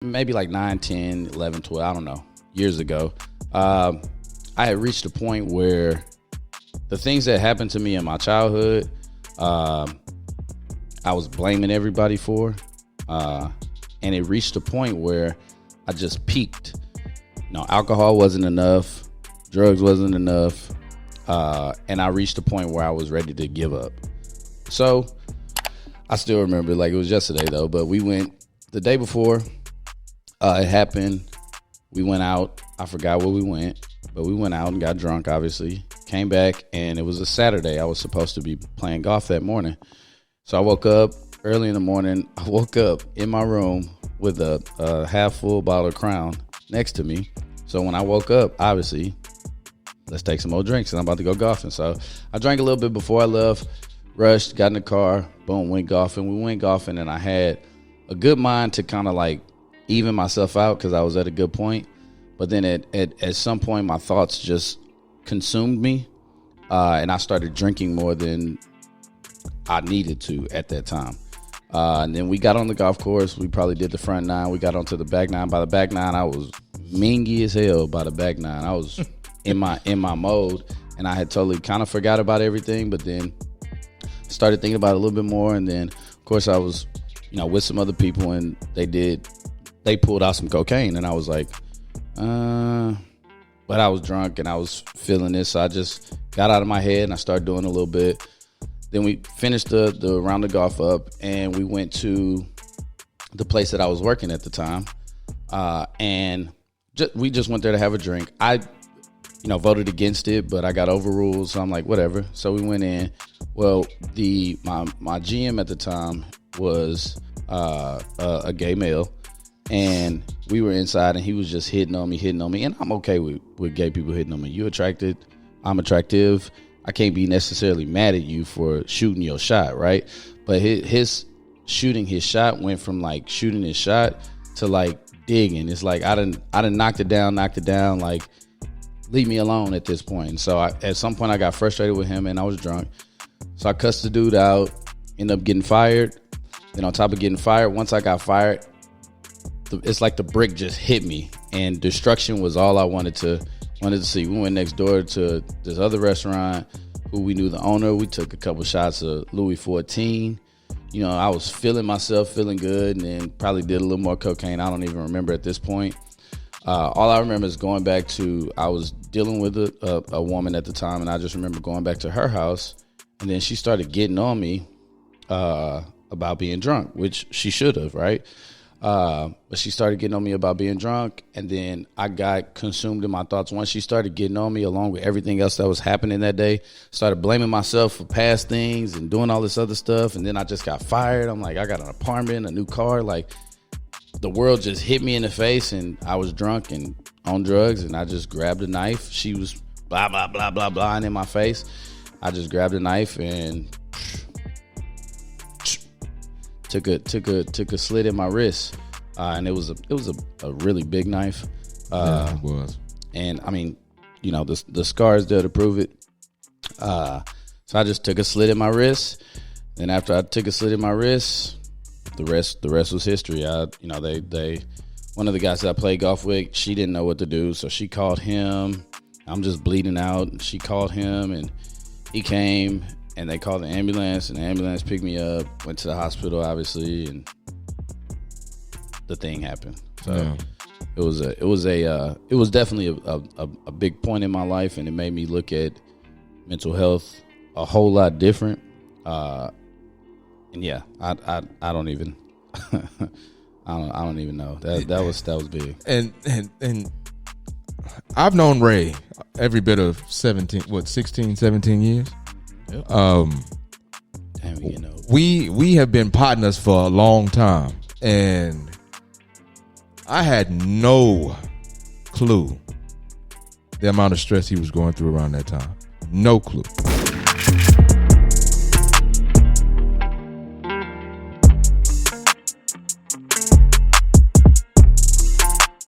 maybe like 9, 10, 11, 12, I don't know, years ago, I had reached a point where the things that happened to me in my childhood, I was blaming everybody for, and it reached a point where I just peaked. Alcohol wasn't enough, drugs wasn't enough, and I reached a point where I was ready to give up. So I still remember, like it was yesterday though, but we went the day before it happened. We went out. I forgot where we went, but we went out and got drunk, obviously. Came back, and it was a Saturday. I was supposed to be playing golf that morning. So I woke up early in the morning. I woke up in my room with a half full bottle of Crown next to me. So when I woke up, obviously, let's take some more drinks, and I'm about to go golfing. So I drank a little bit before I left, rushed, got in the car, boom, went golfing. We went golfing, and I had a good mind to kind of like even myself out because I was at a good point. But then at some point, my thoughts just consumed me, and I started drinking more than I needed to at that time. And then we got on the golf course. We probably did the front nine. We got onto the back nine. By the back nine, I was mingy as hell. By the back nine, I was in my mode, and I had totally kind of forgot about everything. But then started thinking about it a little bit more, and then of course I was, with some other people, and they pulled out some cocaine, and I was like, but I was drunk and I was feeling this, so I just got out of my head and I started doing a little bit. Then we finished the round of golf up, and we went to the place that I was working at the time, and we just went there to have a drink. I, voted against it, but I got overruled, so I'm like, whatever. So we went in. Well, my GM at the time was a gay male, and we were inside, and he was just hitting on me, and I'm okay with gay people hitting on me. You attracted, I'm attractive. I can't be necessarily mad at you for shooting your shot, right? But his shooting his shot went from like shooting his shot to like digging. It's like I done knocked it down, like leave me alone at this point. And so at some point I got frustrated with him, and I was drunk. So I cussed the dude out, ended up getting fired. Then on top of getting fired, once I got fired, it's like the brick just hit me, and destruction was all I wanted to see. We went next door to this other restaurant who we knew the owner. We took a couple shots of Louis 14. I was feeling myself, feeling good, and then probably did a little more cocaine. I don't even remember at this point. All I remember is going back to, I was dealing with a woman at the time, and I just remember going back to her house, and then she started getting on me about being drunk, which she should have, right? But she started getting on me about being drunk, and then I got consumed in my thoughts. Once she started getting on me, along with everything else that was happening that day, started blaming myself for past things and doing all this other stuff, and then I just got fired. I'm like, I got an apartment, a new car, like the world just hit me in the face, and I was drunk and on drugs, and I just grabbed a knife. She was blah, blah, blah, blah, blah, and in my face. I just grabbed a knife and took a slit in my wrist, and it was a really big knife. Yeah, it was. And I mean, the scars there to prove it. So I just took a slit in my wrist. Then after I took a slit in my wrist, the rest was history. They one of the guys that I played golf with, she didn't know what to do, so she called him. I'm just bleeding out, and she called him, and he came. And they called the ambulance, and the ambulance picked me up, went to the hospital, obviously, and the thing happened. So yeah. It was definitely a big point in my life, and it made me look at mental health a whole lot different. And yeah, I don't even I don't even know. That was big. And I've known Ray every bit of 16, 17 years. Yep. We have been partners for a long time, and I had no clue the amount of stress he was going through around that time. No clue.